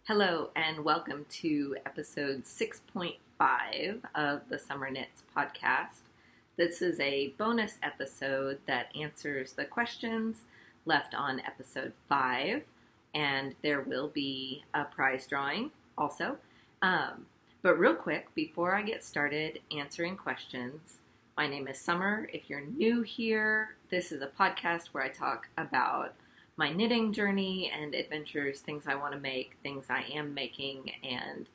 Hello and welcome to episode 6.5 of the SomerKnits podcast. This is a bonus episode that answers the questions left on episode 5, and there will be a prize drawing also. But real quick, before I get started answering questions, my name is Summer. If you're new here, this is a podcast where I talk about my knitting journey and adventures, things I want to make, things I am making, and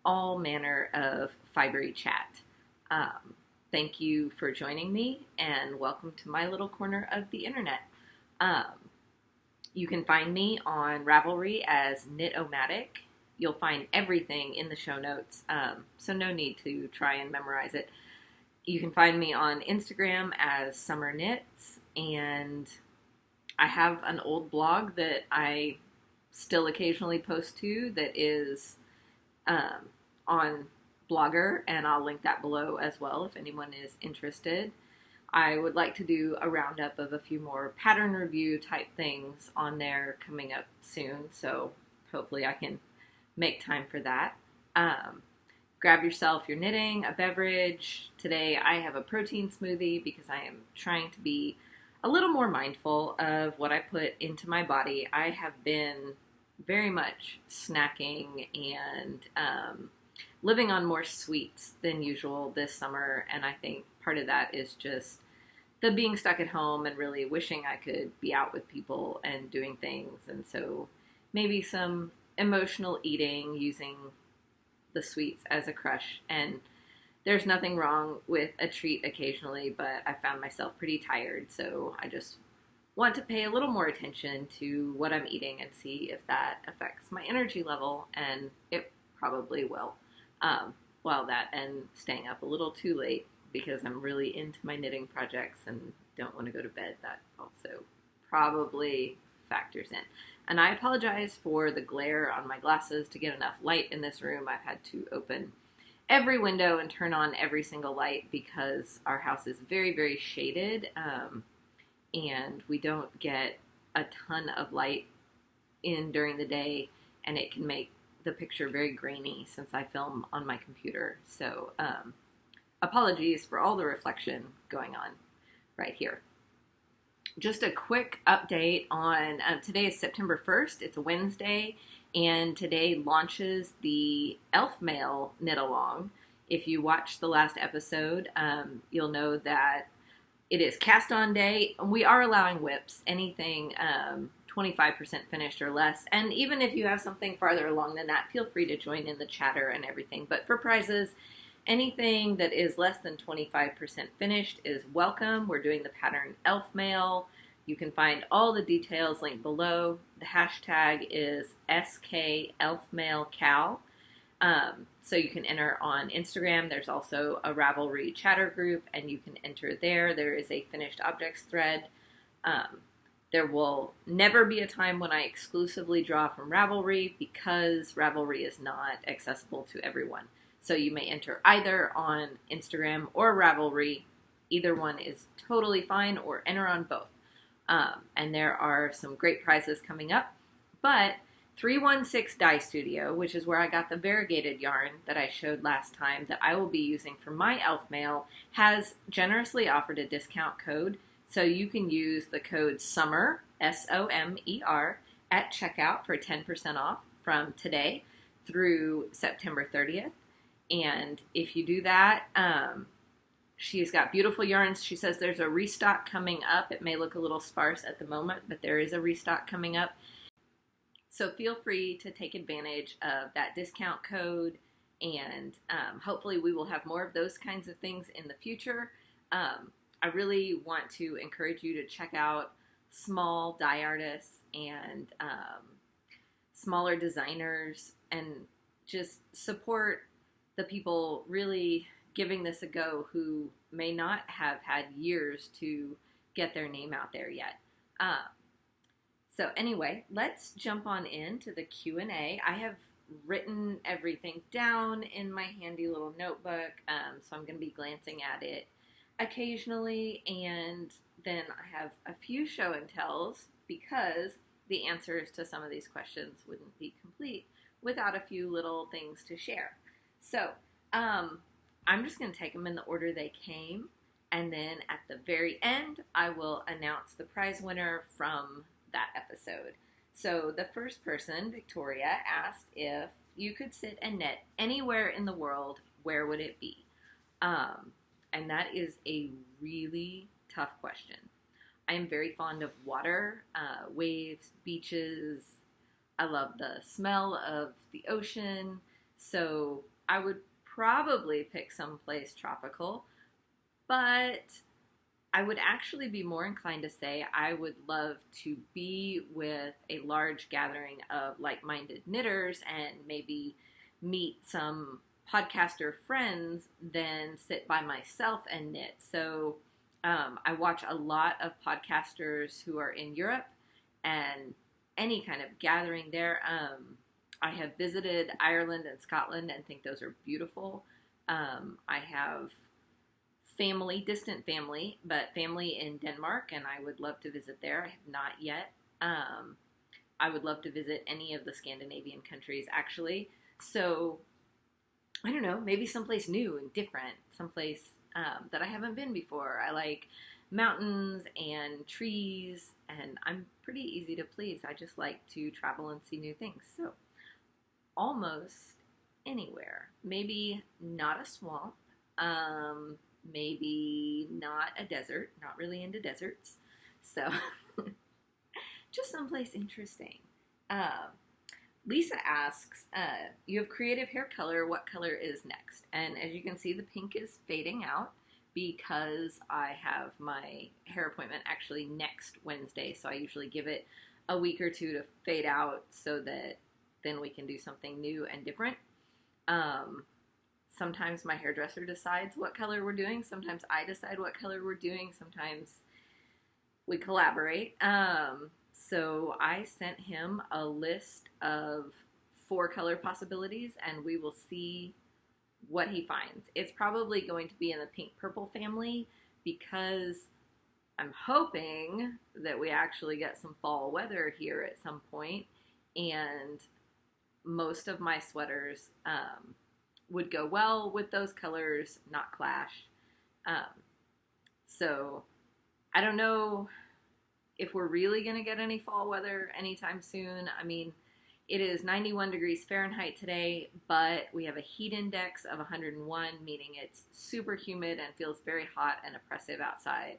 all manner of fibery chat. Thank you for joining me, and welcome to my little corner of the internet. You can find me on Ravelry as Knit-o-Matic. You'll find everything in the show notes, so no need to try and memorize it. You can find me on Instagram as SomerKnits, and I have an old blog that I still occasionally post to that is on Blogger, and I'll link that below as well if anyone is interested. I would like to do a roundup of a few more pattern review type things on there coming up soon, so hopefully I can make time for that. Grab yourself your knitting, a beverage. Today I have a protein smoothie because I am trying to be a little more mindful of what I put into my body. I have been very much snacking and living on more sweets than usual this summer, and I think part of that is just the being stuck at home and really wishing I could be out with people and doing things, and so maybe some emotional eating using the sweets as a crush. And there's nothing wrong with a treat occasionally, but I found myself pretty tired, so I just want to pay a little more attention to what I'm eating and see if that affects my energy level, and it probably will. Well, that and staying up a little too late because I'm really into my knitting projects and don't want to go to bed, that also probably factors in. And I apologize for the glare on my glasses. To get enough light in this room, I've had to open every window and turn on every single light because our house is very, very shaded, and we don't get a ton of light in during the day, and it can make the picture very grainy since I film on my computer. So apologies for all the reflection going on right here. Just a quick update on today is September 1st. It's a Wednesday. And today launches the Elfmail Knitalong. If you watched the last episode, you'll know that it is cast on day. We are allowing whips, anything 25% finished or less. And even if you have something farther along than that, feel free to join in the chatter and everything. But for prizes, anything that is less than 25% finished is welcome. We're doing the pattern Elfmail. You can find all the details linked below. The hashtag is Elfmail KAL. So you can enter on Instagram. There's also a Ravelry chatter group, and you can enter there. There is a finished objects thread. There will never be a time when I exclusively draw from Ravelry because Ravelry is not accessible to everyone. So you may enter either on Instagram or Ravelry. Either one is totally fine, or enter on both. And there are some great prizes coming up. But 316 Dye Studio, which is where I got the variegated yarn that I showed last time that I will be using for my Elfmail, has generously offered a discount code. So you can use the code SOMER, S-O-M-E-R, at checkout for 10% off from today through September 30th. And if you do that, she's got beautiful yarns. She says there's a restock coming up. It may look a little sparse at the moment, but there is a restock coming up. So feel free to take advantage of that discount code, and hopefully we will have more of those kinds of things in the future. I really want to encourage you to check out small dye artists and smaller designers, and just support the people really giving this a go who may not have had years to get their name out there yet. So anyway, let's jump on into the Q&A. I have written everything down in my handy little notebook, so I'm going to be glancing at it occasionally, and then I have a few show and tells because the answers to some of these questions wouldn't be complete without a few little things to share. So I'm just going to take them in the order they came, and then at the very end, I will announce the prize winner from that episode. So the first person, Victoria, asked if you could sit and knit anywhere in the world, where would it be? And that is a really tough question. I am very fond of water, waves, beaches. I love the smell of the ocean. So I would probably pick someplace tropical, but I would actually be more inclined to say I would love to be with a large gathering of like-minded knitters and maybe meet some podcaster friends than sit by myself and knit. So I watch a lot of podcasters who are in Europe, and any kind of gathering there. I have visited Ireland and Scotland and think those are beautiful. I have family, distant family, but family in Denmark, and I would love to visit there. I have not yet. I would love to visit any of the Scandinavian countries, actually. So, I don't know, maybe someplace new and different, someplace that I haven't been before. I like mountains and trees, and I'm pretty easy to please. I just like to travel and see new things. So, almost anywhere. Maybe not a swamp. Maybe not a desert. Not really into deserts. So, just someplace interesting. Lisa asks, you have creative hair color. What color is next? And as you can see, the pink is fading out because I have my hair appointment actually next Wednesday. So I usually give it a week or two to fade out so that then we can do something new and different. Sometimes my hairdresser decides what color we're doing. Sometimes I decide what color we're doing. Sometimes we collaborate. So I sent him a list of 4 color possibilities, and we will see what he finds. It's probably going to be in the pink-purple family because I'm hoping that we actually get some fall weather here at some point, and most of my sweaters would go well with those colors, not clash. So I don't know if we're really going to get any fall weather anytime soon. I mean, it is 91 degrees Fahrenheit today, but we have a heat index of 101, meaning it's super humid and feels very hot and oppressive outside.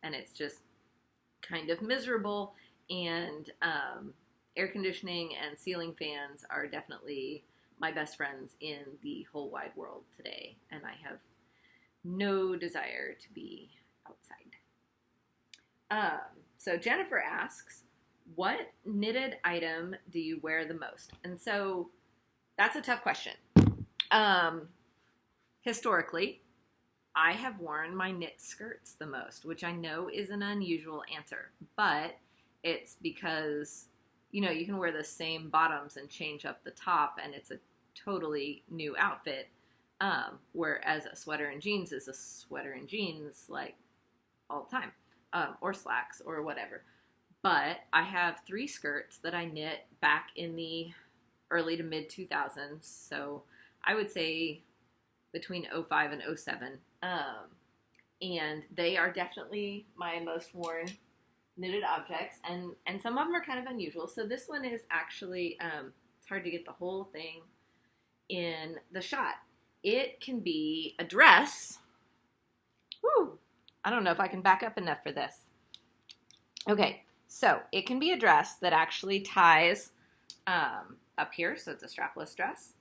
And it's just kind of miserable. And air conditioning and ceiling fans are definitely my best friends in the whole wide world today. And I have no desire to be outside. So Jennifer asks, what knitted item do you wear the most? And so that's a tough question. Historically, I have worn my knit skirts the most, which I know is an unusual answer, but it's because, you know, you can wear the same bottoms and change up the top and it's a totally new outfit, whereas a sweater and jeans is a sweater and jeans like all the time. Or slacks or whatever. But I have 3 skirts that I knit back in the early to mid 2000s. So I would say between 05 and 07. And they are definitely my most worn knitted objects. And some of them are kind of unusual. So this one is actually, it's hard to get the whole thing in the shot. It can be a dress. Woo! I don't know if I can back up enough for this. Okay, so it can be a dress that actually ties up here, so it's a strapless dress,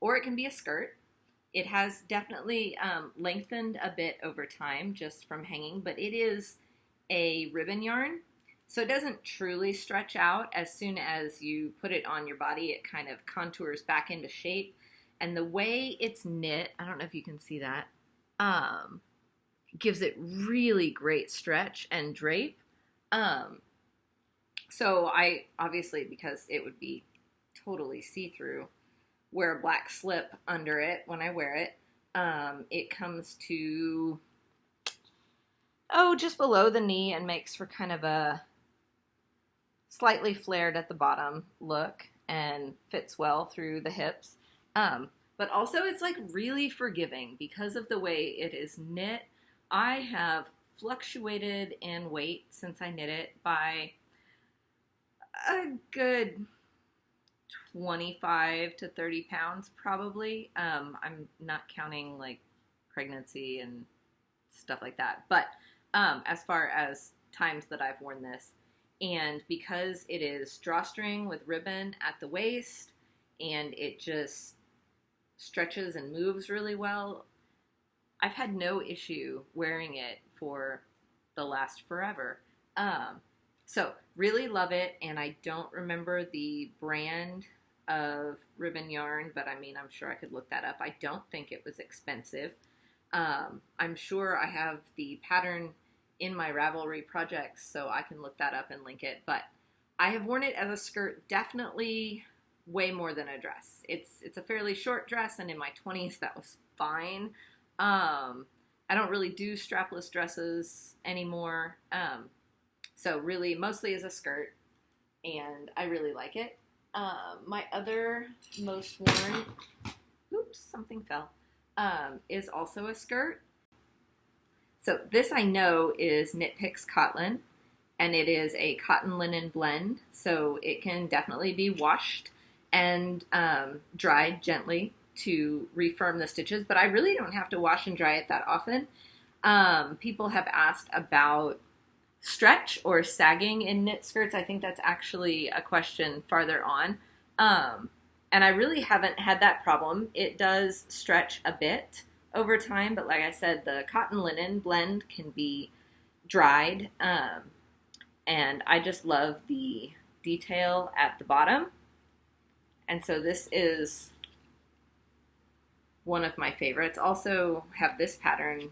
or it can be a skirt. It has definitely lengthened a bit over time just from hanging, but it is a ribbon yarn, so it doesn't truly stretch out. As soon as you put it on your body, it kind of contours back into shape, and the way it's knit, I don't know if you can see that, gives it really great stretch and drape. So I, obviously, because it would be totally see-through, wear a black slip under it when I wear it. It comes to, just below the knee and makes for kind of a slightly flared at the bottom look. and fits well through the hips. But also it's like really forgiving because of the way it is knit. I have fluctuated in weight since I knit it by a good 25 to 30 pounds probably. I'm not counting like pregnancy and stuff like that, but as far as times that I've worn this, and because it is drawstring with ribbon at the waist and it just stretches and moves really well, I've had no issue wearing it for the last forever. So really love it, and I don't remember the brand of ribbon yarn, but I mean, I'm sure I could look that up. I don't think it was expensive. I'm sure I have the pattern in my Ravelry projects, so I can look that up and link it, but I have worn it as a skirt definitely way more than a dress. It's a fairly short dress, and in my 20s that was fine. I don't really do strapless dresses anymore, so really mostly as a skirt, and I really like it. My other most worn, oops, something fell, is also a skirt. So this I know is Knit Picks Cotton, and it is a cotton linen blend, so it can definitely be washed and dried gently to refirm the stitches, but I really don't have to wash and dry it that often. People have asked about stretch or sagging in knit skirts. I think that's actually a question farther on. And I really haven't had that problem. It does stretch a bit over time, but like I said, the cotton linen blend can be dried. And I just love the detail at the bottom. And so this is one of my favorites. Also have this pattern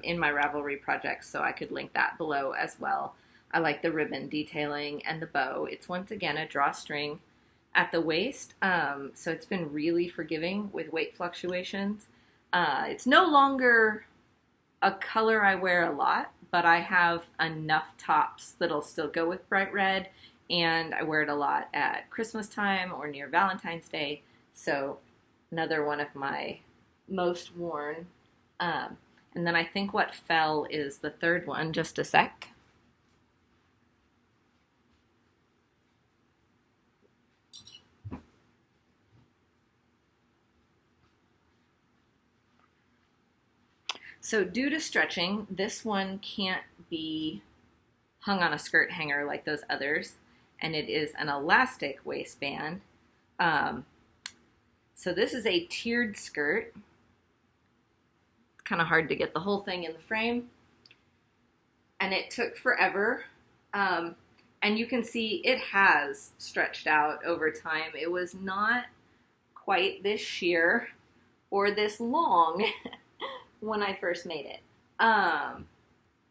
in my Ravelry projects, so I could link that below as well. I like the ribbon detailing and the bow. It's once again a drawstring at the waist, so it's been really forgiving with weight fluctuations. It's no longer a color I wear a lot, but I have enough tops that'll still go with bright red, and I wear it a lot at Christmas time or near Valentine's Day, so another one of my most worn. And then I think what fell is the third one. Just a sec. So due to stretching, this one can't be hung on a skirt hanger like those others, and it is an elastic waistband. So this is a tiered skirt. It's kind of hard to get the whole thing in the frame, and it took forever. And you can see it has stretched out over time. It was not quite this sheer or this long when I first made it. And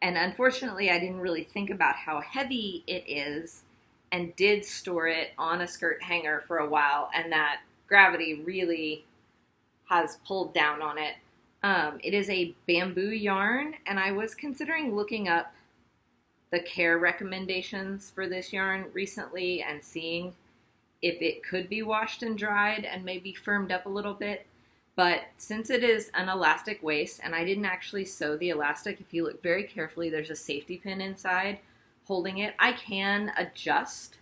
unfortunately, I didn't really think about how heavy it is and did store it on a skirt hanger for a while, and that gravity really has pulled down on it. It is a bamboo yarn, and I was considering looking up the care recommendations for this yarn recently and seeing if it could be washed and dried and maybe firmed up a little bit. But since it is an elastic waist, and I didn't actually sew the elastic, if you look very carefully, there's a safety pin inside holding it. I can adjust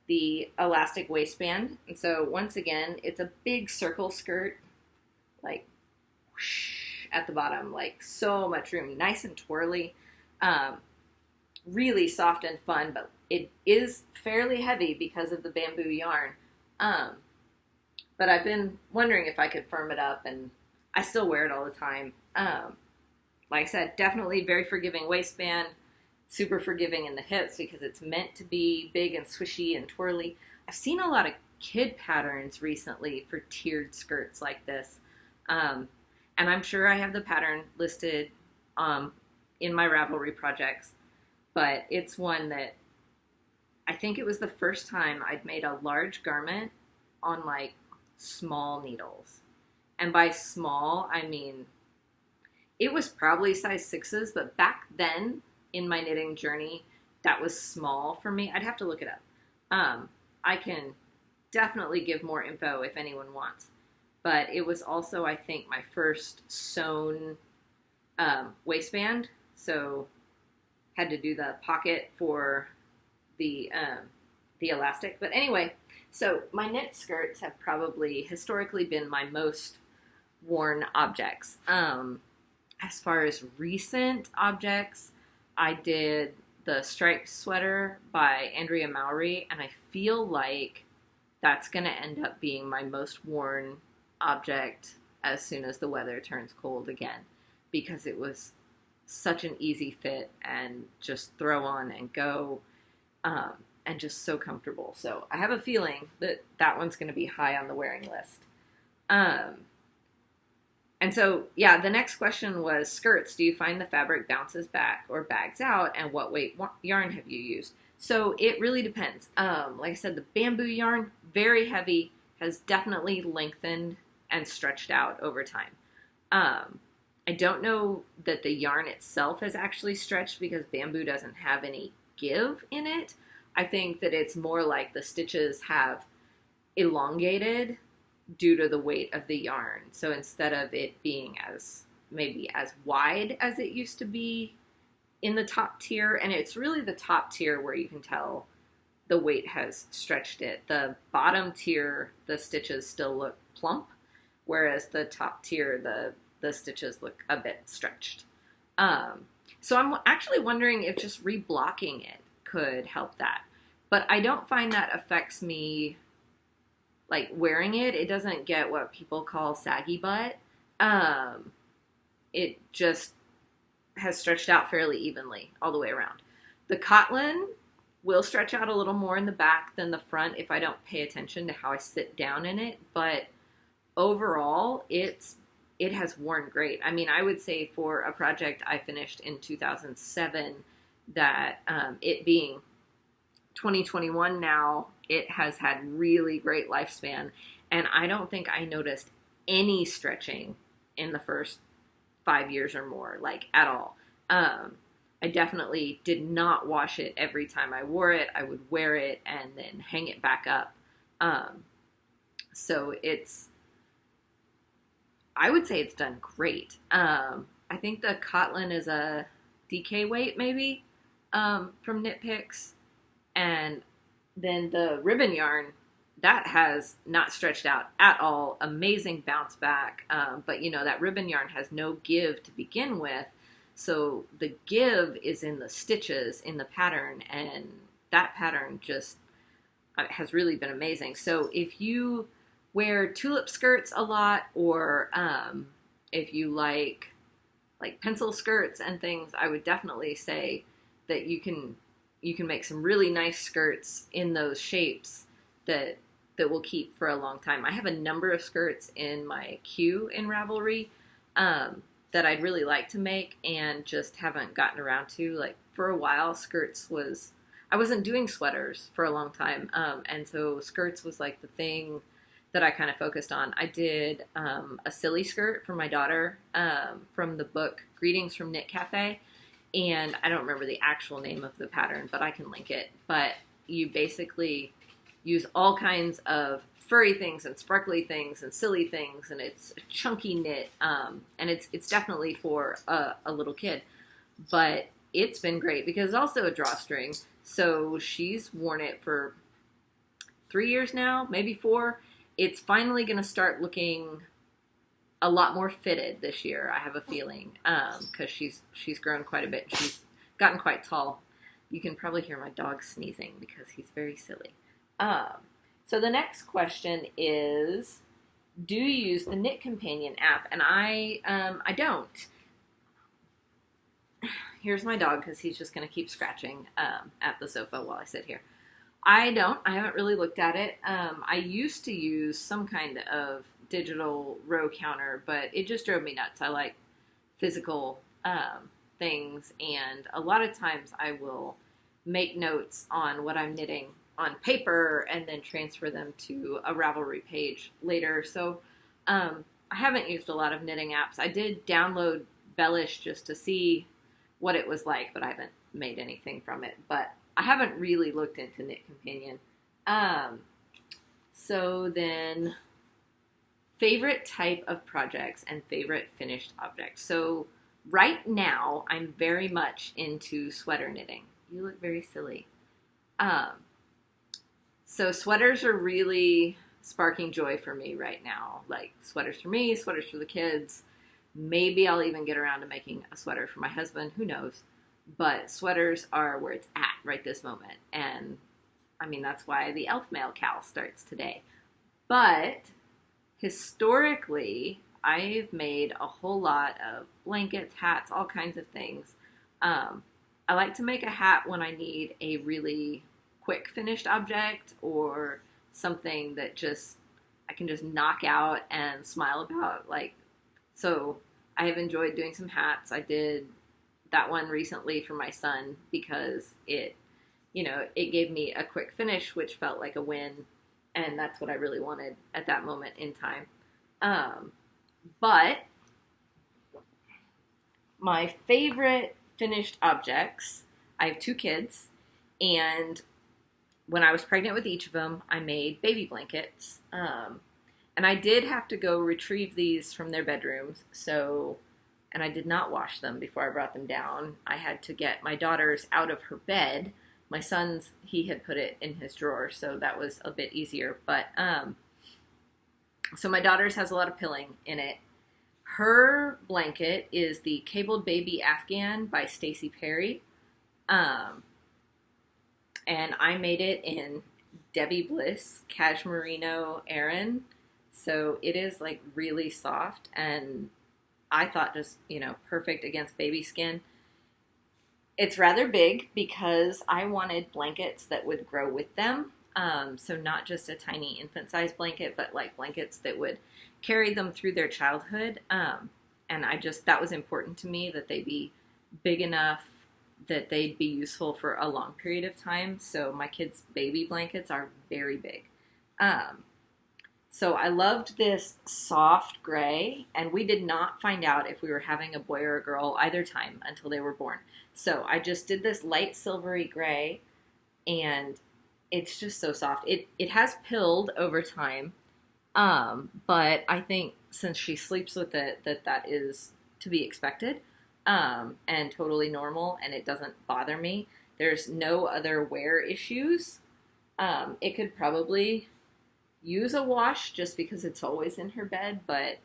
the elastic waistband. And so once again, it's a big circle skirt, like whoosh, at the bottom, like so much room, nice and twirly, really soft and fun, but it is fairly heavy because of the bamboo yarn. But I've been wondering if I could firm it up, and I still wear it all the time. Like I said, definitely very forgiving waistband, super forgiving in the hips because it's meant to be big and swishy and twirly. I've seen a lot of kid patterns recently for tiered skirts like this. And I'm sure I have the pattern listed in my Ravelry projects, but it's one that I think it was the first time I'd made a large garment on like small needles. And by small, I mean, it was probably size 6s, but back then in my knitting journey, that was small for me. I'd have to look it up. I can definitely give more info if anyone wants. But it was also, I think, my first sewn waistband, so had to do the pocket for the elastic. But anyway, so my knit skirts have probably historically been my most worn objects. As far as recent objects, I did the striped sweater by Andrea Mowry, and I feel like that's going to end up being my most worn object as soon as the weather turns cold again, because it was such an easy fit and just throw on and go, and just so comfortable. So I have a feeling that that one's going to be high on the wearing list. And so, yeah, the next question was skirts. Do you find the fabric bounces back or bags out, and what weight yarn have you used? So it really depends. Like I said, the bamboo yarn, very heavy, has definitely lengthened and stretched out over time. I don't know that the yarn itself has actually stretched because bamboo doesn't have any give in it. I think that it's more like the stitches have elongated due to the weight of the yarn. So instead of it being maybe as wide as it used to be in the top tier, and it's really the top tier where you can tell the weight has stretched it. The bottom tier, the stitches still look plump, whereas the top tier, the stitches look a bit stretched. So I'm actually wondering if just reblocking it could help that. But I don't find that affects me, like wearing it. It doesn't get what people call saggy butt. It just has stretched out fairly evenly all the way around. The Knitalong will stretch out a little more in the back than the front if I don't pay attention to how I sit down in it. But overall, it has worn great. I mean, I would say for a project I finished in 2007, that it being 2021 now, it has had really great lifespan. And I don't think I noticed any stretching in the first 5 years or more, like at all. I definitely did not wash it every time I wore it. I would wear it and then hang it back up. So I would say it's done great. I think the Knitalong is a DK weight maybe, from Knit Picks. And then the ribbon yarn, that has not stretched out at all. Amazing bounce back. But you know, that ribbon yarn has no give to begin with. So the give is in the stitches in the pattern, and that pattern just has really been amazing. So if you wear tulip skirts a lot, or if you like pencil skirts and things, I would definitely say that you can make some really nice skirts in those shapes that will keep for a long time. I have a number of skirts in my queue in Ravelry that I'd really like to make and just haven't gotten around to. Like for a while, I wasn't doing sweaters for a long time, and so skirts was like the thing that I kind of focused on. I did a silly skirt for my daughter from the book Greetings from Knit Cafe, and I don't remember the actual name of the pattern, but I can link it. But you basically use all kinds of furry things and sparkly things and silly things, and it's a chunky knit, and it's definitely for a little kid. But it's been great because it's also a drawstring, so she's worn it for 3 years now, maybe 4. It's finally going to start looking a lot more fitted this year, I have a feeling, because she's grown quite a bit. She's gotten quite tall. You can probably hear my dog sneezing because he's very silly. So the next question is, do you use the Knit Companion app? And I don't. Here's my dog because he's just going to keep scratching at the sofa while I sit here. I haven't really looked at it. I used to use some kind of digital row counter, but it just drove me nuts. I like physical things, and a lot of times I will make notes on what I'm knitting on paper and then transfer them to a Ravelry page later. So I haven't used a lot of knitting apps. I did download Bellish just to see what it was like, but I haven't made anything from it. But I haven't really looked into Knit Companion. So then, favorite type of projects and favorite finished objects. So right now, I'm very much into sweater knitting. You look very silly. So sweaters are really sparking joy for me right now. Like sweaters for me, sweaters for the kids. Maybe I'll even get around to making a sweater for my husband. Who knows? But sweaters are where it's at right this moment. And I mean, that's why the Elfmail KAL starts today. But historically, I've made a whole lot of blankets, hats, all kinds of things. I like to make a hat when I need a really quick finished object or something that just I can just knock out and smile about. So I have enjoyed doing some hats. I did that one recently for my son because it gave me a quick finish, which felt like a win, and that's what I really wanted at that moment in time. But my favorite finished objects, I have 2 kids, and when I was pregnant with each of them, I made baby blankets. And I did have to go retrieve these from their bedrooms, and I did not wash them before I brought them down. I had to get my daughter's out of her bed. My son's, he had put it in his drawer, so that was a bit easier. But, so my daughter's has a lot of pilling in it. Her blanket is the Cabled Baby Afghan by Stacey Perry. And I made it in Debbie Bliss Cashmerino Aran. So it is like really soft, and I thought just, perfect against baby skin. It's rather big because I wanted blankets that would grow with them. So not just a tiny infant-sized blanket, but like blankets that would carry them through their childhood. And that was important to me, that they be big enough that they'd be useful for a long period of time. So my kids' baby blankets are very big. So I loved this soft gray, and we did not find out if we were having a boy or a girl either time until they were born. So I just did this light silvery gray, and it's just so soft. It has pilled over time, but I think since she sleeps with it, that is to be expected, and totally normal, and it doesn't bother me. There's no other wear issues. It could probably use a wash just because it's always in her bed, but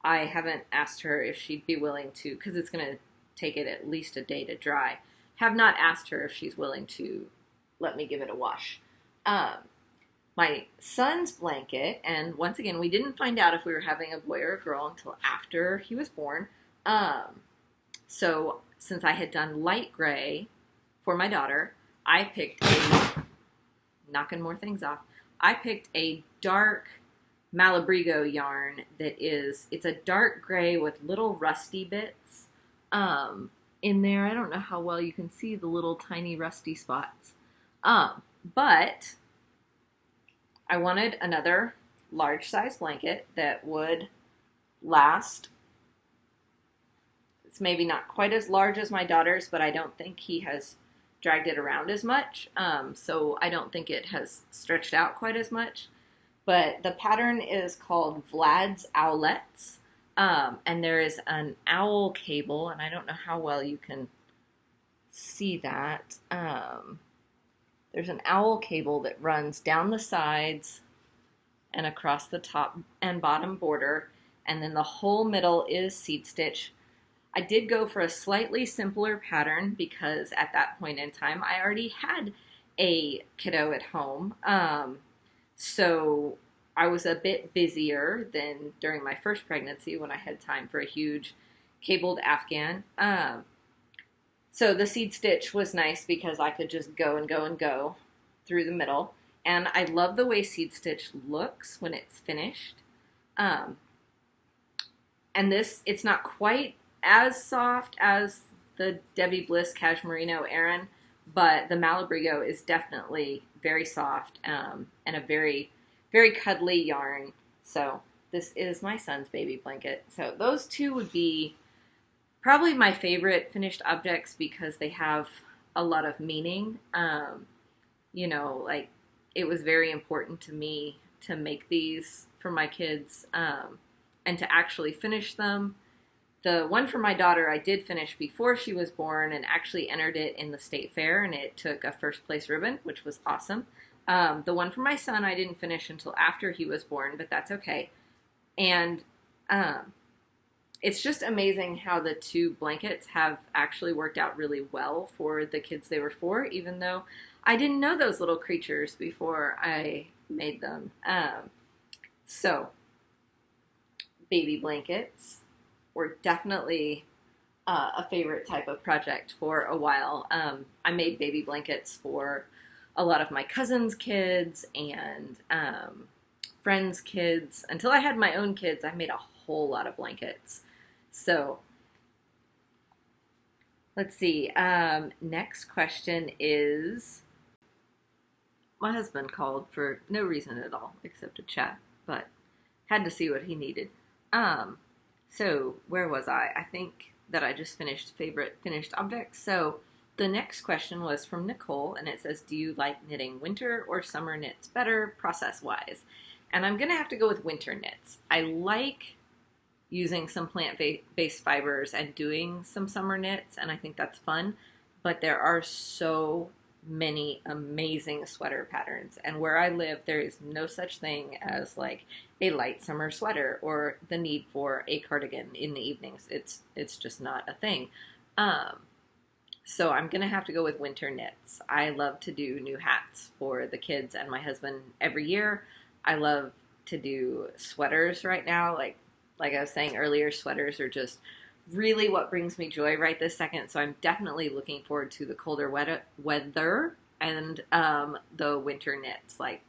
I haven't asked her if she'd be willing to, because it's going to take it at least a day to dry. Have not asked her if she's willing to let me give it a wash. My son's blanket, and once again, we didn't find out if we were having a boy or a girl until after he was born. So since I had done light gray for my daughter, I picked knocking more things off. I picked a dark Malabrigo yarn it's a dark gray with little rusty bits in there. I don't know how well you can see the little tiny rusty spots. But I wanted another large size blanket that would last. It's maybe not quite as large as my daughter's, but I don't think he has dragged it around as much, so I don't think it has stretched out quite as much. But the pattern is called Vlad's Owlets, and there is an owl cable, and I don't know how well you can see that. There's an owl cable that runs down the sides and across the top and bottom border, and then the whole middle is seed stitch. I did go for a slightly simpler pattern because at that point in time I already had a kiddo at home. So I was a bit busier than during my first pregnancy when I had time for a huge cabled Afghan. So the seed stitch was nice because I could just go and go and go through the middle. And I love the way seed stitch looks when it's finished. And it's not quite as soft as the Debbie Bliss Cashmerino Aran, but the Malabrigo is definitely very soft, and a very, very cuddly yarn. So this is my son's baby blanket. So those two would be probably my favorite finished objects because they have a lot of meaning. Like it was very important to me to make these for my kids and to actually finish them. The one for my daughter I did finish before she was born and actually entered it in the state fair, and it took a first place ribbon, which was awesome. The one for my son I didn't finish until after he was born, but that's okay. And it's just amazing how the two blankets have actually worked out really well for the kids they were for, even though I didn't know those little creatures before I made them. So, baby blankets were definitely a favorite type of project for a while. I made baby blankets for a lot of my cousins' kids and friends' kids. Until I had my own kids, I made a whole lot of blankets. So, let's see. Next question is, my husband called for no reason at all except to chat, but had to see what he needed. So where was I? I think that I just finished favorite finished objects. So the next question was from Nicole, and it says, do you like knitting winter or summer knits better process-wise? And I'm going to have to go with winter knits. I like using some plant-based fibers and doing some summer knits, and I think that's fun, but there are so many amazing sweater patterns, and where I live there is no such thing as like a light summer sweater or the need for a cardigan in the evenings. It's just not a thing. So I'm gonna have to go with winter knits. I love to do new hats for the kids and my husband every year. I love to do sweaters right now. Like I was saying earlier, sweaters are just really what brings me joy right this second. So I'm definitely looking forward to the colder weather and the winter knits, like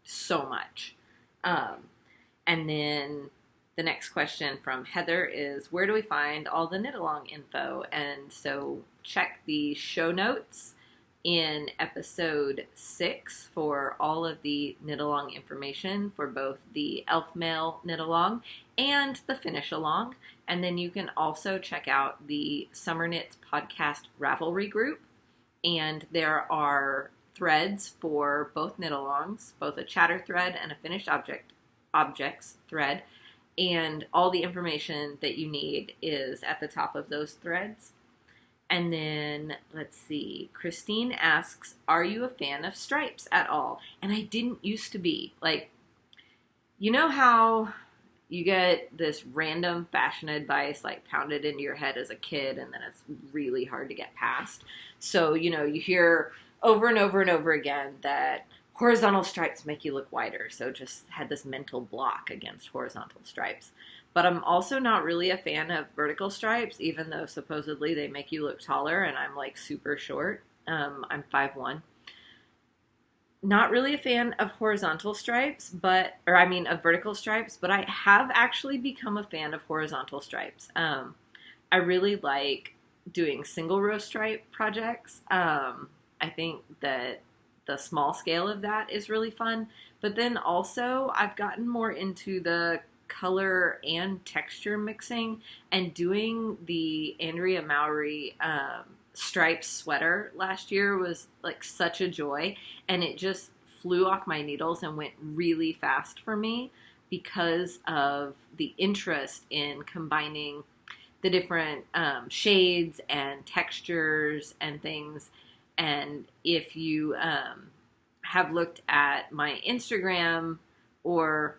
so much. And then the next question from Heather is, where do we find all the Knitalong info? And so check the show notes in episode 6 for all of the Knitalong information for both the Elfmail Knitalong and the Finishalong. And then you can also check out the SomerKnits podcast Ravelry group. And there are threads for both Knitalongs, both a chatter thread and a finished objects thread. And all the information that you need is at the top of those threads. And then, let's see, Christine asks, are you a fan of stripes at all? And I didn't used to be. Like, you know how you get this random fashion advice like pounded into your head as a kid, and then it's really hard to get past? So, you know, you hear over and over and over again that horizontal stripes make you look wider. So just had this mental block against horizontal stripes. But I'm also not really a fan of vertical stripes, even though supposedly they make you look taller, and I'm like super short. I'm 5'1". Not really a fan of horizontal stripes, of vertical stripes, but I have actually become a fan of horizontal stripes. I really like doing single row stripe projects. I think that the small scale of that is really fun. But then also I've gotten more into the color and texture mixing, and doing the Andrea Mowry striped sweater last year was like such a joy, and it just flew off my needles and went really fast for me because of the interest in combining the different shades and textures and things. And if you have looked at my Instagram, or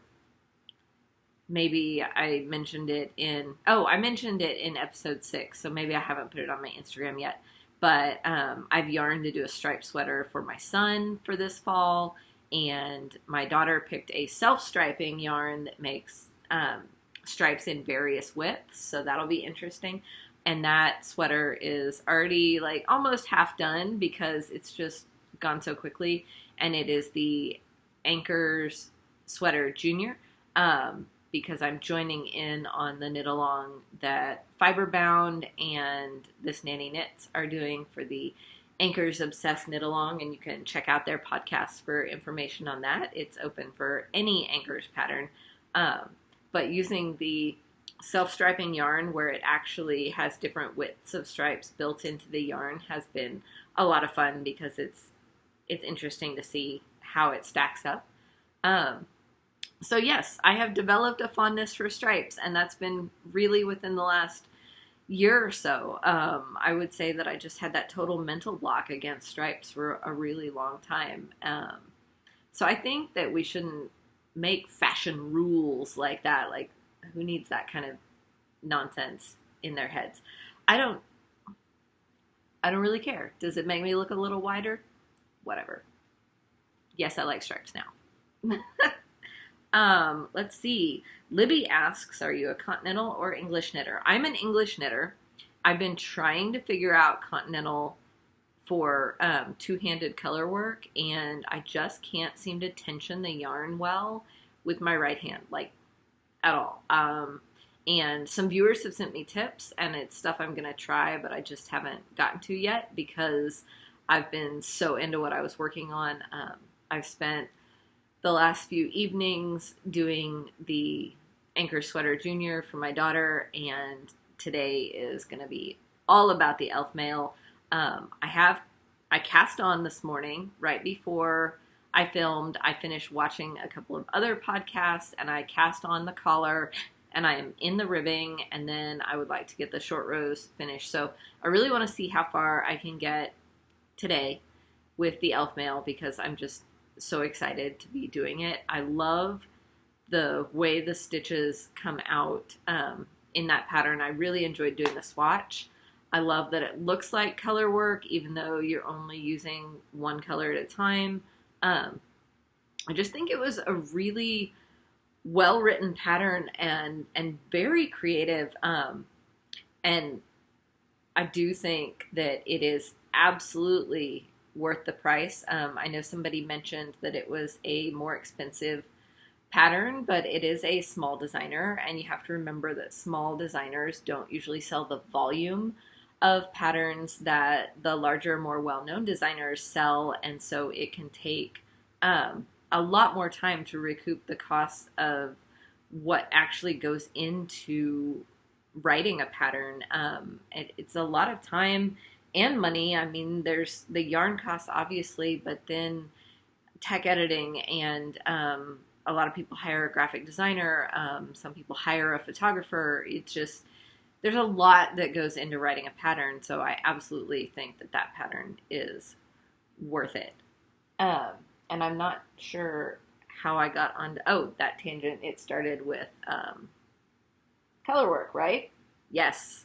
maybe I mentioned it in episode 6, so maybe I haven't put it on my Instagram yet. But I've yarned to do a striped sweater for my son for this fall, and my daughter picked a self-striping yarn that makes stripes in various widths, so that'll be interesting. And that sweater is already like almost half done because it's just gone so quickly, and it is the Anchors Sweater Junior. Because I'm joining in on the knit-along that FibreBound and this Nanny Knits are doing for the Anchors Obsessed knit-along, and you can check out their podcast for information on that. It's open for any Anchors pattern, but using the self-striping yarn where it actually has different widths of stripes built into the yarn has been a lot of fun because it's interesting to see how it stacks up. So yes, I have developed a fondness for stripes, and that's been really within the last year or so. I would say that I just had that total mental block against stripes for a really long time. So I think that we shouldn't make fashion rules like that. Like, who needs that kind of nonsense in their heads? I don't really care. Does it make me look a little wider? Whatever. Yes, I like stripes now. Let's see. Libby asks, are you a continental or English knitter? I'm an English knitter. I've been trying to figure out continental for two-handed color work, and I just can't seem to tension the yarn well with my right hand, like at all. And some viewers have sent me tips, and it's stuff I'm going to try, but I just haven't gotten to yet because I've been so into what I was working on. I've spent the last few evenings doing the Anchor Sweater Junior for my daughter, and today is going to be all about the Elfmail. I cast on this morning right before I filmed. I finished watching a couple of other podcasts, and I cast on the collar, and I am in the ribbing, and then I would like to get the short rows finished. So I really want to see how far I can get today with the Elfmail because I'm just so excited to be doing it. I love the way the stitches come out in that pattern. I really enjoyed doing the swatch. I love that it looks like color work even though you're only using one color at a time. I just think it was a really well-written pattern and very creative. And I do think that it is absolutely worth the price. I know somebody mentioned that it was a more expensive pattern, but it is a small designer, and you have to remember that small designers don't usually sell the volume of patterns that the larger, more well-known designers sell, and so it can take a lot more time to recoup the costs of what actually goes into writing a pattern. It's a lot of time and money. I mean, there's the yarn costs, obviously, but then tech editing, and a lot of people hire a graphic designer. Some people hire a photographer. It's just, there's a lot that goes into writing a pattern, so I absolutely think that that pattern is worth it. And I'm not sure how I got on that tangent. It started with color work, right? Yes.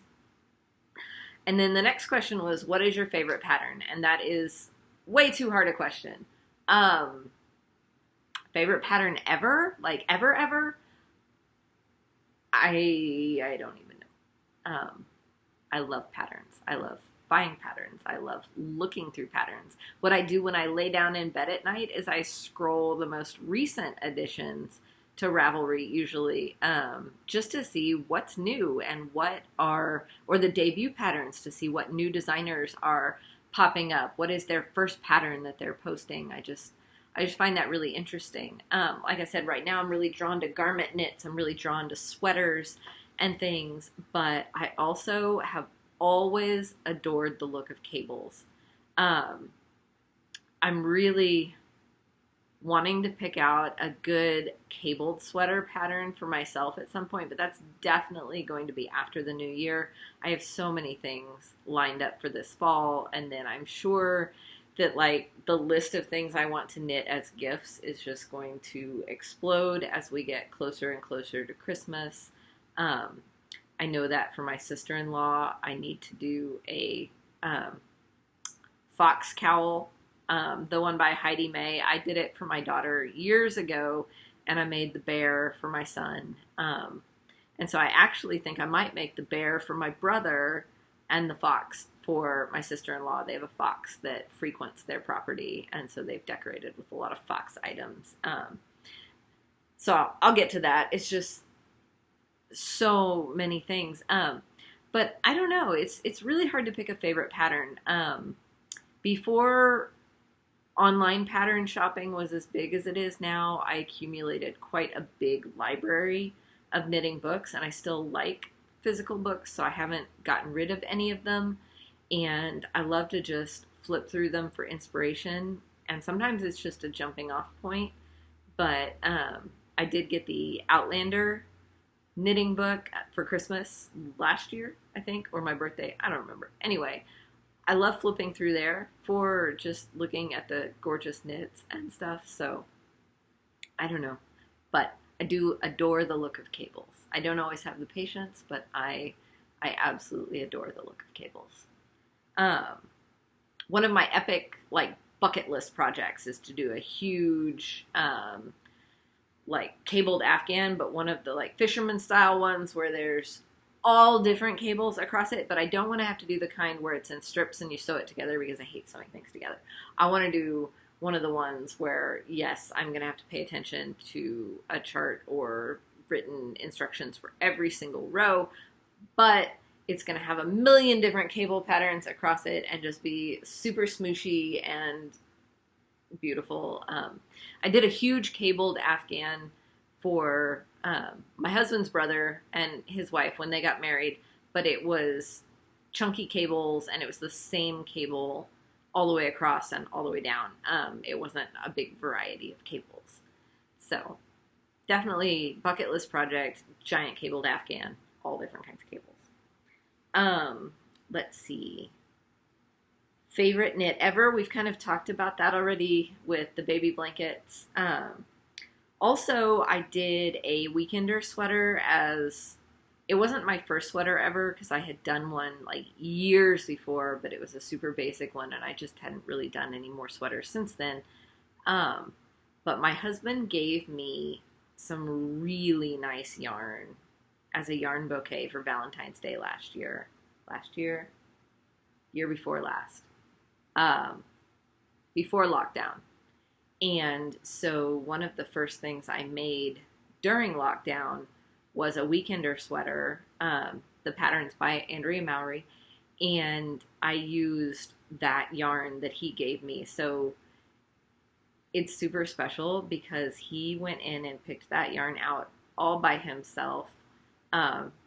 And then the next question was, what is your favorite pattern? And that is way too hard a question. Favorite pattern ever? Like ever? I don't even know. I love patterns. I love buying patterns. I love looking through patterns. What I do when I lay down in bed at night is I scroll the most recent additions to Ravelry usually, just to see what's new and or the debut patterns, to see what new designers are popping up. What is their first pattern that they're posting? I just find that really interesting. Like I said, right now I'm really drawn to garment knits. I'm really drawn to sweaters and things, but I also have always adored the look of cables. I'm really wanting to pick out a good cabled sweater pattern for myself at some point, but that's definitely going to be after the new year. I have so many things lined up for this fall, and then I'm sure that like the list of things I want to knit as gifts is just going to explode as we get closer and closer to Christmas. I know that for my sister-in-law, I need to do a fox cowl, the one by Heidi May. I did it for my daughter years ago, and I made the bear for my son. And so I actually think I might make the bear for my brother and the fox for my sister-in-law. They have a fox that frequents their property, and so they've decorated with a lot of fox items. So I'll get to that. It's just so many things. But I don't know. It's really hard to pick a favorite pattern. Before online pattern shopping was as big as it is now, I accumulated quite a big library of knitting books, and I still like physical books, so I haven't gotten rid of any of them. And I love to just flip through them for inspiration, and sometimes it's just a jumping off point. But I did get the Outlander knitting book for Christmas last year, I think, or my birthday. I don't remember. Anyway, I love flipping through there for just looking at the gorgeous knits and stuff. So I don't know, but I do adore the look of cables. I don't always have the patience, but I absolutely adore the look of cables. One of my epic bucket list projects is to do a huge cabled Afghan, but one of the fisherman style ones where there's all different cables across it, but I don't want to have to do the kind where it's in strips and you sew it together because I hate sewing things together. I want to do one of the ones where, yes, I'm going to have to pay attention to a chart or written instructions for every single row, but it's going to have a million different cable patterns across it and just be super smooshy and beautiful. I did a huge cabled Afghan for my husband's brother and his wife when they got married, but it was chunky cables and it was the same cable all the way across and all the way down. It wasn't a big variety of cables. So definitely bucket list project, giant cabled Afghan, all different kinds of cables. Let's see. Favorite knit ever. We've kind of talked about that already with the baby blankets. Also, I did a weekender sweater it wasn't my first sweater ever because I had done one years before, but it was a super basic one and I just hadn't really done any more sweaters since then. But my husband gave me some really nice yarn as a yarn bouquet for Valentine's Day year before last, before lockdown. And so one of the first things I made during lockdown was a weekender sweater. The pattern's by Andrea Mowry, and I used that yarn that he gave me. So it's super special because he went in and picked that yarn out all by himself,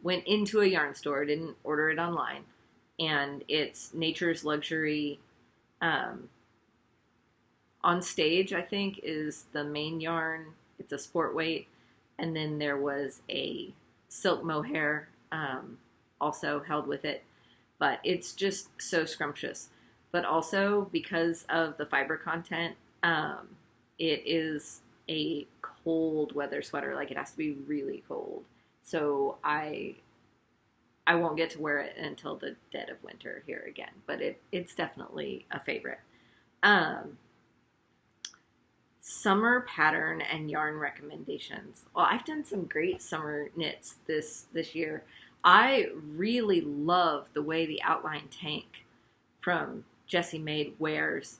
went into a yarn store, didn't order it online, and it's Nature's Luxury. On Stage, I think, is the main yarn. It's a sport weight. And then there was a silk mohair also held with it. But it's just so scrumptious. But also, because of the fiber content, it is a cold weather sweater. It has to be really cold. So I won't get to wear it until the dead of winter here again. But it's definitely a favorite. Summer pattern and yarn recommendations. Well, I've done some great summer knits this year. I really love the way the outline tank from Jessie Maid wears.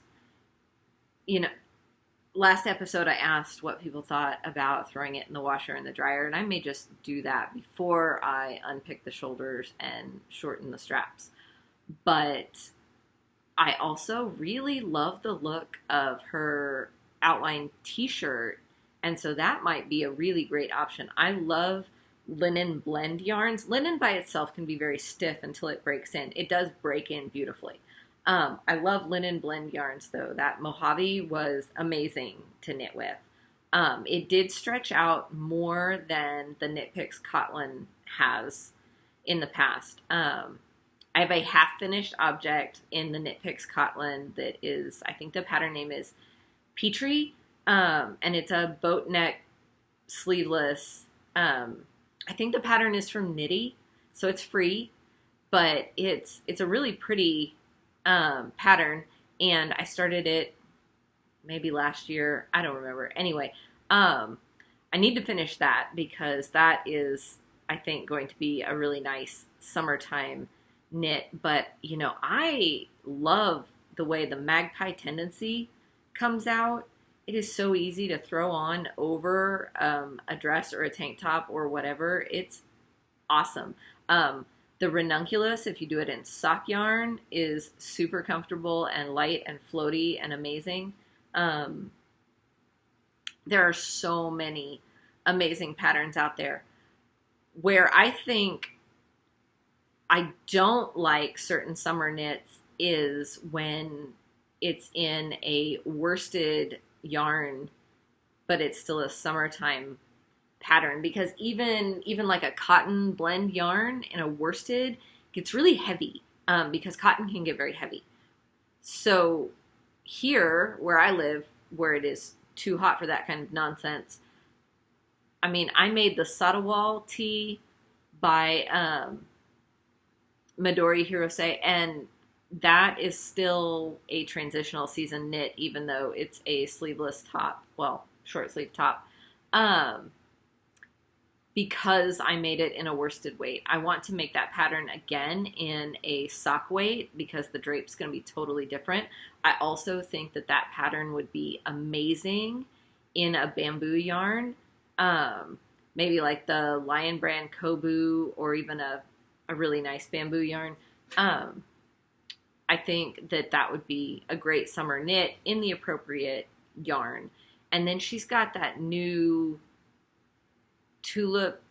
Last episode I asked what people thought about throwing it in the washer and the dryer, and I may just do that before I unpick the shoulders and shorten the straps. But I also really love the look of her outline t-shirt, and so that might be a really great option. I love linen blend yarns. Linen by itself can be very stiff until it breaks in. It does break in beautifully. I love linen blend yarns though. That Mojave was amazing to knit with. It did stretch out more than the Knit Picks Cotton has in the past. I have a half-finished object in the Knit Picks Cotton that is, I think the pattern name is Petrie, and it's a boat neck sleeveless. I think the pattern is from Knitty, so it's free, but it's a really pretty pattern, and I started it maybe last year. I don't remember. Anyway, I need to finish that because that is, I think, going to be a really nice summertime knit. But I love the way the Magpie Tendency comes out. It is so easy to throw on over a dress or a tank top or whatever. It's awesome. The ranunculus, if you do it in sock yarn, is super comfortable and light and floaty and amazing. There are so many amazing patterns out there. Where I think I don't like certain summer knits is when it's in a worsted yarn, but it's still a summertime pattern, because even like a cotton blend yarn in a worsted gets really heavy, because cotton can get very heavy. So here where I live, where it is too hot for that kind of nonsense, I mean, I made the Sadawal tee by Midori Hirose, and that is still a transitional season knit, even though it's a sleeveless top, well, short sleeve top, because I made it in a worsted weight. I want to make that pattern again in a sock weight because the drape's going to be totally different. I also think that that pattern would be amazing in a bamboo yarn, maybe like the Lion Brand Kobu, or even a really nice bamboo yarn. I think that that would be a great summer knit in the appropriate yarn. And then she's got that new tulip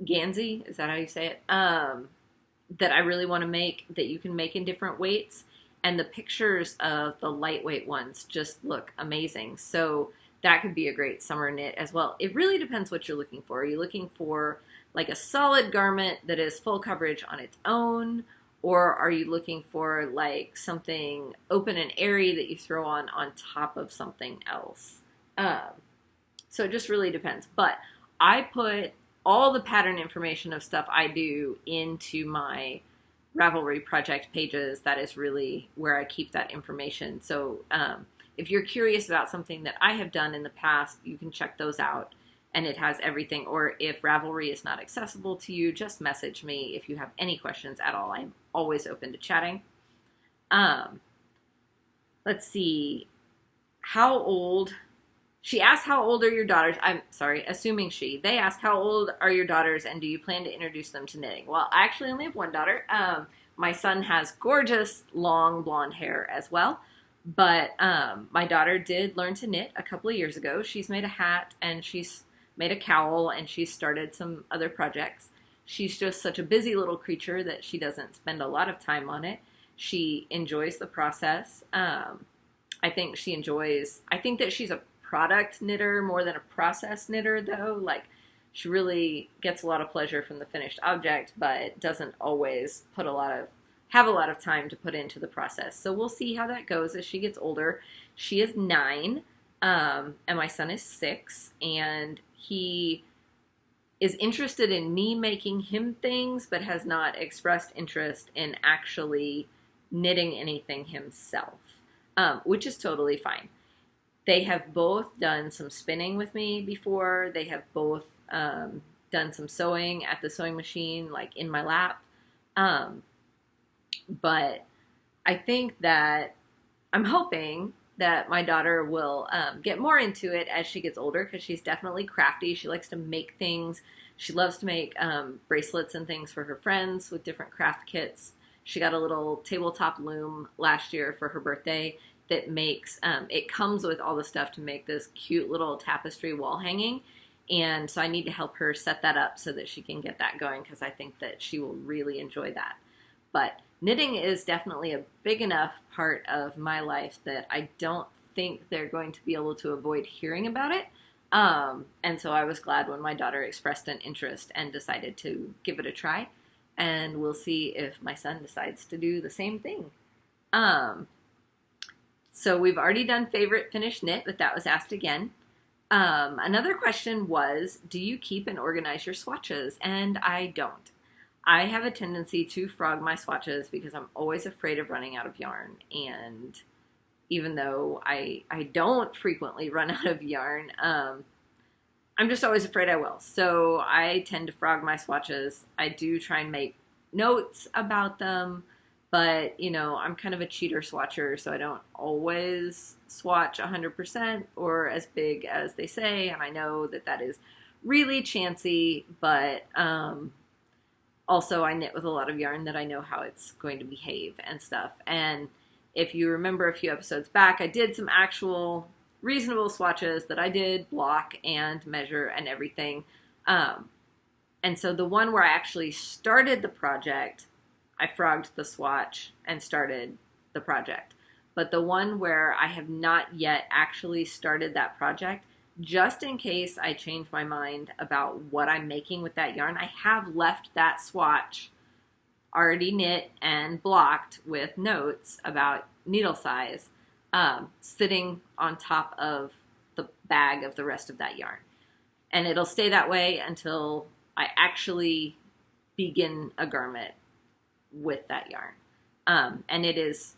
Gansey, is that how you say it? That I really want to make, that you can make in different weights. And the pictures of the lightweight ones just look amazing. So that could be a great summer knit as well. It really depends what you're looking for. Are you looking for like a solid garment that is full coverage on its own? Or are you looking for like something open and airy that you throw on top of something else? So it just really depends. But I put all the pattern information of stuff I do into my Ravelry project pages. That is really where I keep that information. So if you're curious about something that I have done in the past, you can check those out. And it has everything. Or if Ravelry is not accessible to you, just message me if you have any questions at all. I'm always open to chatting. Let's see. How old? She asked, how old are your daughters? I'm sorry, assuming she. They asked, how old are your daughters and do you plan to introduce them to knitting? Well, I actually only have one daughter. My son has gorgeous long blonde hair as well. But my daughter did learn to knit a couple of years ago. She's made a hat and she's made a cowl, and she started some other projects. She's just such a busy little creature that she doesn't spend a lot of time on it. She enjoys the process. I think that she's a product knitter more than a process knitter, though. Like, she really gets a lot of pleasure from the finished object, but doesn't always have a lot of time to put into the process. So we'll see how that goes as she gets older. She is 9, and my son is 6, and he is interested in me making him things, but has not expressed interest in actually knitting anything himself, which is totally fine. They have both done some spinning with me before. They have both done some sewing at the sewing machine, like in my lap. But I think that I'm hoping that my daughter will get more into it as she gets older, because she's definitely crafty. She likes to make things. She loves to make bracelets and things for her friends with different craft kits. She got a little tabletop loom last year for her birthday that makes, it comes with all the stuff to make this cute little tapestry wall hanging. And so I need to help her set that up so that she can get that going, because I think that she will really enjoy that. But knitting is definitely a big enough part of my life that I don't think they're going to be able to avoid hearing about it. And so I was glad when my daughter expressed an interest and decided to give it a try. And we'll see if my son decides to do the same thing. So we've already done favorite finished knit, but that was asked again. Another question was, do you keep and organize your swatches? And I don't. I have a tendency to frog my swatches because I'm always afraid of running out of yarn. And even though I don't frequently run out of yarn, I'm just always afraid I will. So I tend to frog my swatches. I do try and make notes about them, but you know, I'm kind of a cheater swatcher, so I don't always swatch 100% or as big as they say. And I know that that is really chancy, but also I knit with a lot of yarn that I know how it's going to behave and stuff. And if you remember a few episodes back, I did some actual reasonable swatches that I did block and measure and everything. And so the one where I actually started the project, I frogged the swatch and started the project. But the one where I have not yet actually started that project, just in case I change my mind about what I'm making with that yarn, I have left that swatch already knit and blocked with notes about needle size, sitting on top of the bag of the rest of that yarn. And it'll stay that way until I actually begin a garment with that yarn. And it is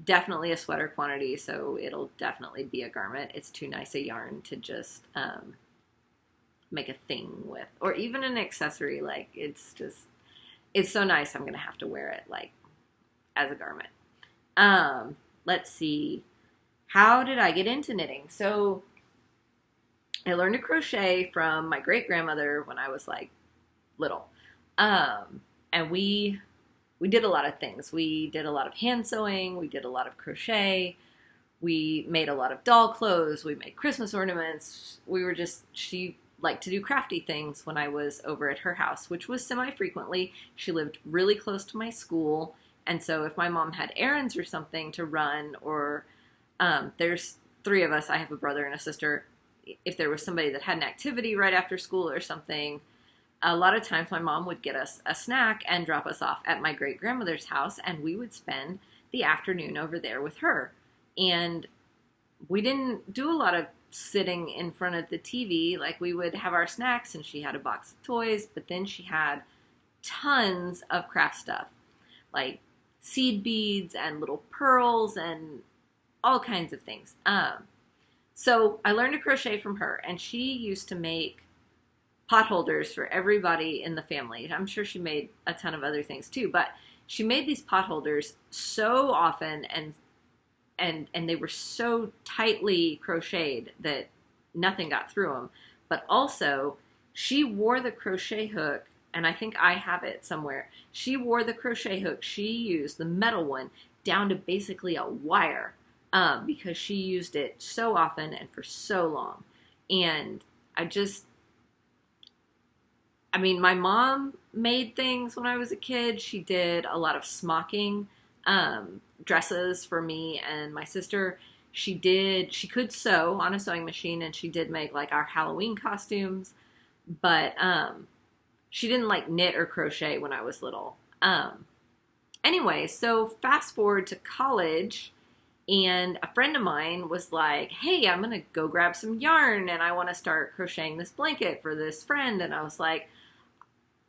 definitely a sweater quantity, so it'll definitely be a garment. It's too nice a yarn to just make a thing with, or even an accessory. Like, it's so nice. I'm gonna have to wear it like as a garment. Let's see, how did I get into knitting? So I learned to crochet from my great grandmother when I was like little, and we did a lot of things. We did a lot of hand sewing. We did a lot of crochet. We made a lot of doll clothes. We made Christmas ornaments. She liked to do crafty things when I was over at her house, which was semi-frequently. She lived really close to my school. And so if my mom had errands or something to run, or there's 3 of us, I have a brother and a sister. If there was somebody that had an activity right after school or something, a lot of times my mom would get us a snack and drop us off at my great grandmother's house, and we would spend the afternoon over there with her. And we didn't do a lot of sitting in front of the TV. Like, we would have our snacks, and she had a box of toys, but then she had tons of craft stuff, like seed beads and little pearls and all kinds of things. So I learned to crochet from her, and she used to make pot holders for everybody in the family. I'm sure she made a ton of other things too, but she made these pot holders so often, and they were so tightly crocheted that nothing got through them. But also, she wore the crochet hook, and I think I have it somewhere. She wore the crochet hook she used, the metal one, down to basically a wire, because she used it so often and for so long. And my mom made things when I was a kid. She did a lot of smocking dresses for me and my sister. She could sew on a sewing machine, and she did make like our Halloween costumes, but she didn't like knit or crochet when I was little. Anyway, so fast forward to college, and a friend of mine was like, hey, I'm going to go grab some yarn, and I want to start crocheting this blanket for this friend. And I was like,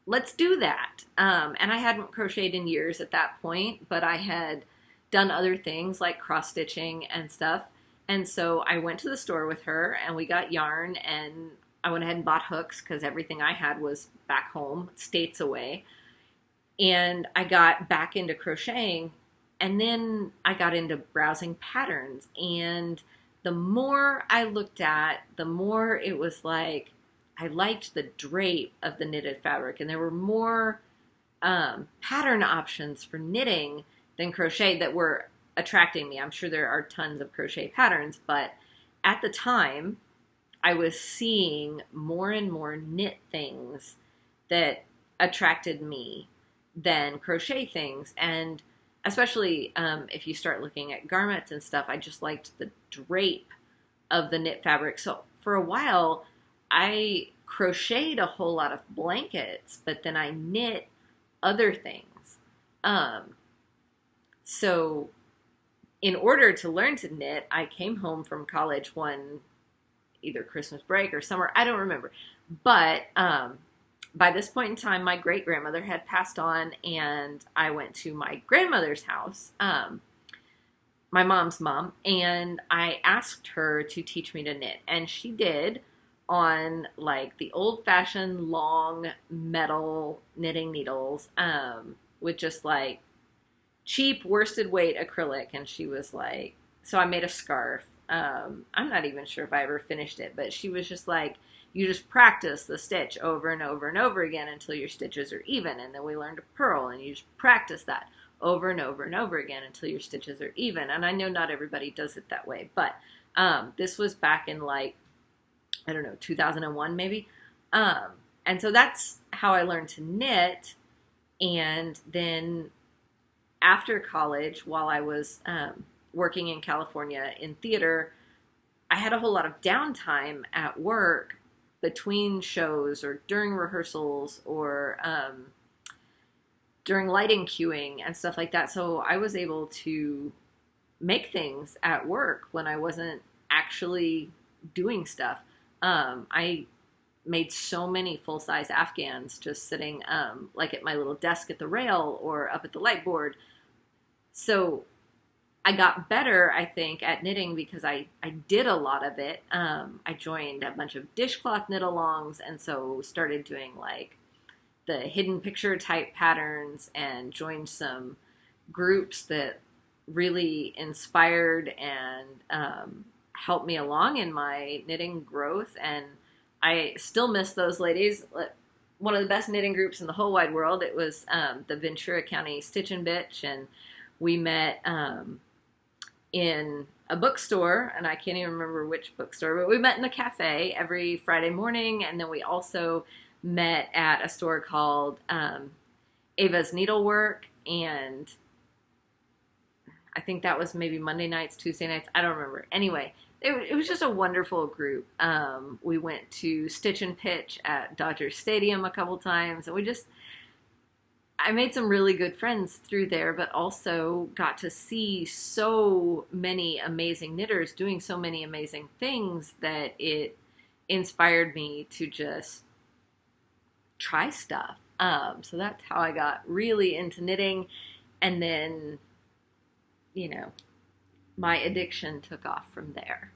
let's do that. And I hadn't crocheted in years at that point, but I had done other things like cross stitching and stuff. And so I went to the store with her, and we got yarn, and I went ahead and bought hooks because everything I had was back home, states away. And I got back into crocheting, and then I got into browsing patterns. And the more I looked at, the more it was like I liked the drape of the knitted fabric, and there were more pattern options for knitting than crochet that were attracting me. I'm sure there are tons of crochet patterns, but at the time, I was seeing more and more knit things that attracted me than crochet things. And especially if you start looking at garments and stuff, I just liked the drape of the knit fabric. So for a while, I crocheted a whole lot of blankets, but then I knit other things. So in order to learn to knit, I came home from college one either Christmas break or summer, I don't remember. But by this point in time, my great grandmother had passed on, and I went to my grandmother's house, my mom's mom, and I asked her to teach me to knit. And she did, on like the old-fashioned long metal knitting needles, with just like cheap worsted weight acrylic. And she was like, so I made a scarf. I'm not even sure if I ever finished it, but she was just like, you just practice the stitch over and over and over again until your stitches are even. And then we learned to purl, and you just practice that over and over and over again until your stitches are even. And I know not everybody does it that way, but this was back in like, I don't know, 2001 maybe. And so that's how I learned to knit. And then after college, while I was working in California in theater, I had a whole lot of downtime at work between shows or during rehearsals or during lighting queuing and stuff like that. So I was able to make things at work when I wasn't actually doing stuff. I made so many full-size Afghans just sitting like at my little desk at the rail or up at the light board. So I got better, I think, at knitting because I did a lot of it. I joined a bunch of dishcloth Knitalongs, and so started doing like the hidden picture type patterns and joined some groups that really inspired and helped me along in my knitting growth. And I still miss those ladies. One of the best knitting groups in the whole wide world. It was the Ventura County Stitch and Bitch, and we met in a bookstore, and I can't even remember which bookstore, but we met in the cafe every Friday morning, and then we also met at a store called Ava's Needlework, and I think that was maybe Monday nights, Tuesday nights, I don't remember. Anyway, it was just a wonderful group. We went to Stitch and Pitch at Dodger Stadium a couple times, and I made some really good friends through there, but also got to see so many amazing knitters doing so many amazing things that it inspired me to just try stuff. So that's how I got really into knitting. And then, you know, my addiction took off from there.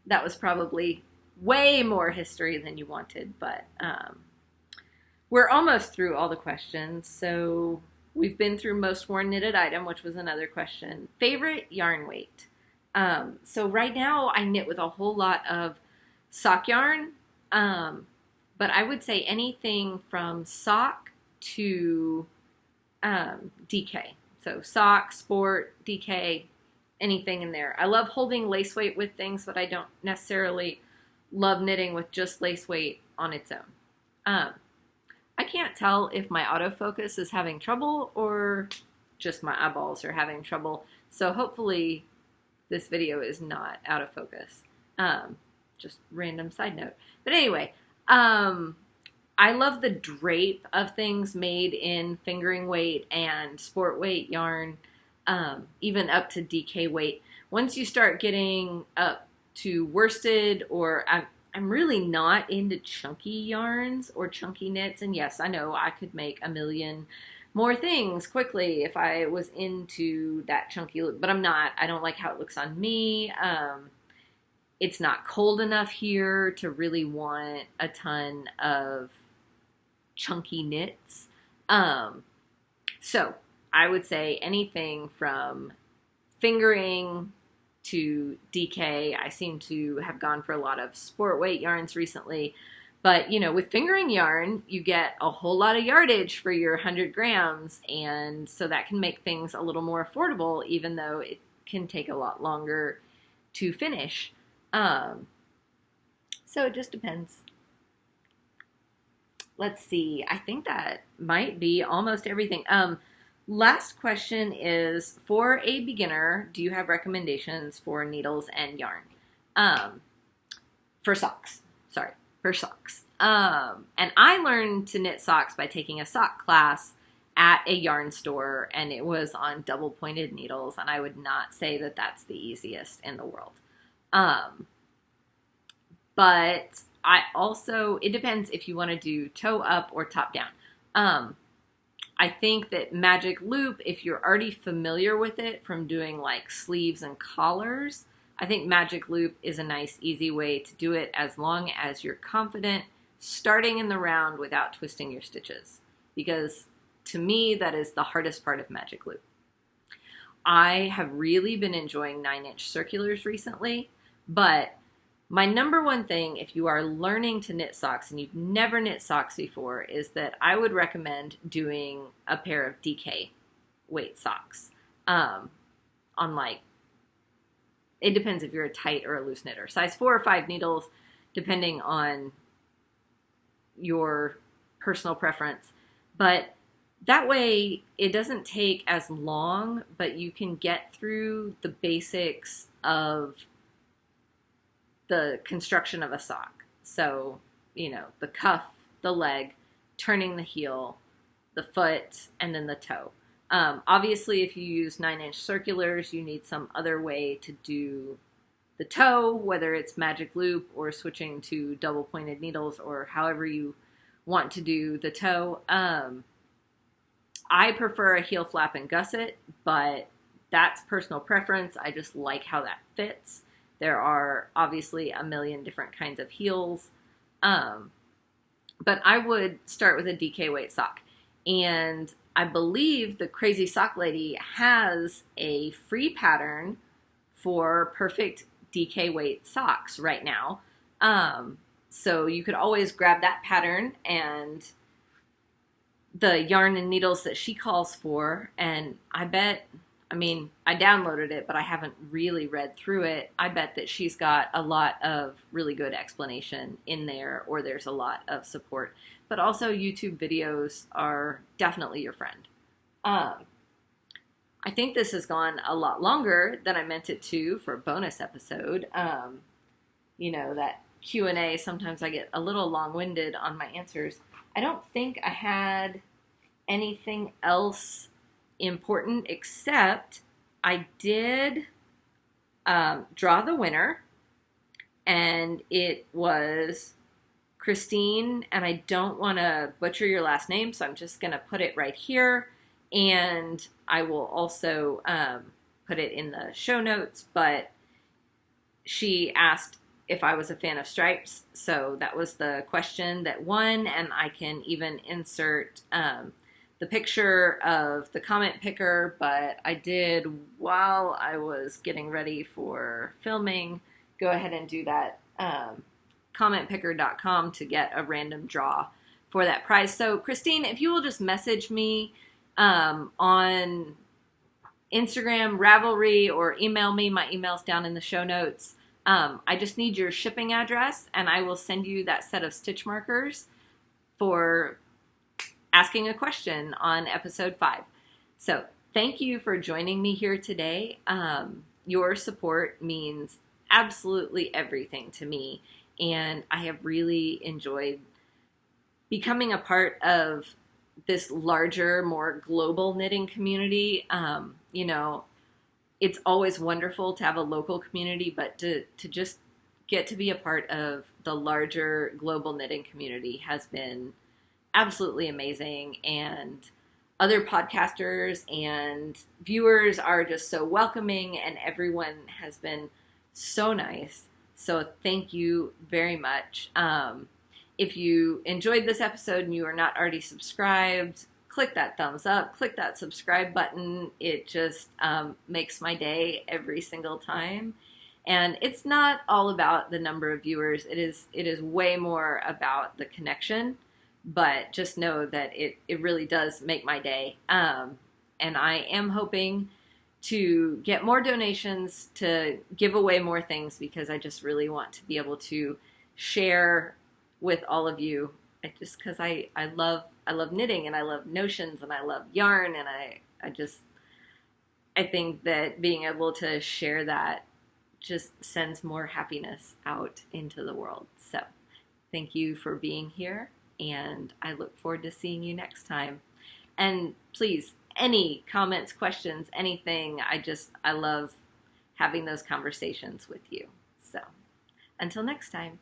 That was probably way more history than you wanted, but we're almost through all the questions. So we've been through most worn knitted item, which was another question. Favorite yarn weight. So right now I knit with a whole lot of sock yarn, but I would say anything from sock to DK. So sock, sport, DK, anything in there. I love holding lace weight with things, but I don't necessarily love knitting with just lace weight on its own. I can't tell if my autofocus is having trouble or just my eyeballs are having trouble. So hopefully this video is not out of focus. Just random side note. But anyway, I love the drape of things made in fingering weight and sport weight yarn, even up to DK weight. Once you start getting up to worsted, or I'm really not into chunky yarns or chunky knits. And yes, I know I could make a million more things quickly if I was into that chunky look, but I'm not. I don't like how it looks on me. It's not cold enough here to really want a ton of chunky knits. So I would say anything from fingering to DK. I seem to have gone for a lot of sport weight yarns recently, but you know, with fingering yarn, you get a whole lot of yardage for your 100 grams, and so that can make things a little more affordable, even though it can take a lot longer to finish. So it just depends. Let's see. I think that might be almost everything. Last question is, for a beginner, do you have recommendations for needles and yarn? For socks. Sorry, for socks. And I learned to knit socks by taking a sock class at a yarn store, and it was on double pointed needles, and I would not say that that's the easiest in the world. But it depends if you want to do toe up or top down. I think that Magic Loop, if you're already familiar with it from doing like sleeves and collars, I think Magic Loop is a nice, easy way to do it as long as you're confident starting in the round without twisting your stitches. Because to me, that is the hardest part of Magic Loop. I have really been enjoying 9-inch circulars recently, but my number one thing, if you are learning to knit socks and you've never knit socks before, is that I would recommend doing a pair of DK weight socks. It depends if you're a tight or a loose knitter. Size 4 or 5 needles, depending on your personal preference. But that way, it doesn't take as long, but you can get through the basics of the construction of a sock. So, you know, the cuff, the leg, turning the heel, the foot, and then the toe. Obviously, if you use 9-inch circulars, you need some other way to do the toe, whether it's magic loop or switching to double pointed needles or however you want to do the toe. I prefer a heel flap and gusset, but that's personal preference. I just like how that fits. There are obviously a million different kinds of heels. But I would start with a DK weight sock. And I believe the Crazy Sock Lady has a free pattern for perfect DK weight socks right now. So you could always grab that pattern and the yarn and needles that she calls for. And I downloaded it, but I haven't really read through it. I bet that she's got a lot of really good explanation in there, or there's a lot of support. But also YouTube videos are definitely your friend. I think this has gone a lot longer than I meant it to for a bonus episode. You know, that Q&A, sometimes I get a little long-winded on my answers. I don't think I had anything else important, except I did draw the winner, and it was Christine, and I don't want to butcher your last name, so I'm just going to put it right here, and I will also put it in the show notes, but she asked if I was a fan of stripes, so that was the question that won, and I can even insert the picture of the comment picker, but I did, while I was getting ready for filming, go ahead and do that commentpicker.com to get a random draw for that prize. So Christine, if you will just message me on Instagram, Ravelry, or email me, my email's down in the show notes. I just need your shipping address, and I will send you that set of stitch markers for asking a question on episode 5. So thank you for joining me here today. Your support means absolutely everything to me, and I have really enjoyed becoming a part of this larger, more global knitting community. You know, it's always wonderful to have a local community, but to just get to be a part of the larger global knitting community has been absolutely amazing, and other podcasters and viewers are just so welcoming, and everyone has been so nice. So thank you very much. If you enjoyed this episode and you are not already subscribed, click that thumbs up, click that subscribe button. It just makes my day every single time. And it's not all about the number of viewers. It is way more about the connection. But just know that it really does make my day. And I am hoping to get more donations to give away more things, because I just really want to be able to share with all of you. Because I love knitting, and I love notions, and I love yarn, and I think that being able to share that just sends more happiness out into the world. So thank you for being here, and I look forward to seeing you next time. And please, any comments, questions, anything, I love having those conversations with you. So until next time.